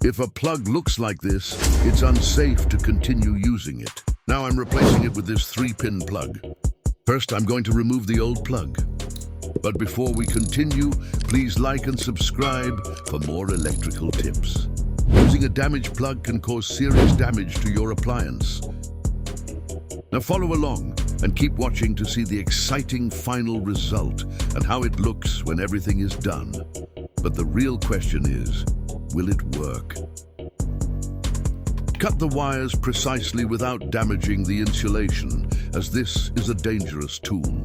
If a plug looks like this, it's unsafe to continue using it. Now I'm replacing it with this 3-pin plug. First, I'm going to remove the old plug. But before we continue, please like and subscribe for more electrical tips. Using a damaged plug can cause serious damage to your appliance. Now follow along and keep watching to see the exciting final result and how it looks when everything is done. But the real question is, will it work? Cut the wires precisely without damaging the insulation, as this is a dangerous tool.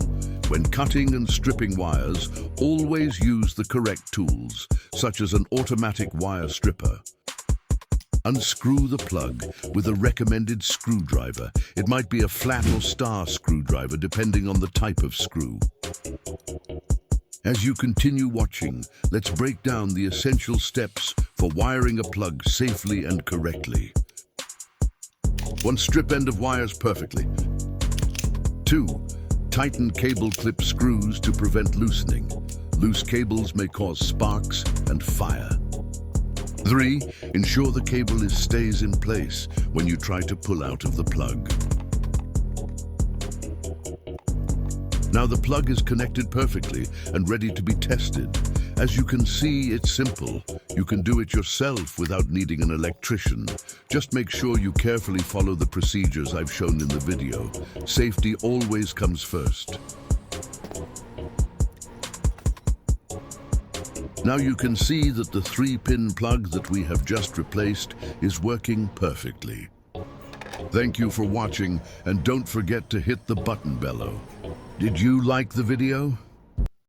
When cutting and stripping wires, always use the correct tools, such as an automatic wire stripper. Unscrew the plug with a recommended screwdriver. It might be a flat or star screwdriver, depending on the type of screw. As you continue watching, let's break down the essential steps for wiring a plug safely and correctly. 1. Strip end of wires perfectly. 2. Tighten cable clip screws to prevent loosening. Loose cables may cause sparks and fire. 3. Ensure the cable stays in place when you try to pull out of the plug. Now the plug is connected perfectly and ready to be tested. As you can see, it's simple. You can do it yourself without needing an electrician. Just make sure you carefully follow the procedures I've shown in the video. Safety always comes first. Now you can see that the 3-pin plug that we have just replaced is working perfectly. Thank you for watching, and don't forget to hit the button below. Did you like the video?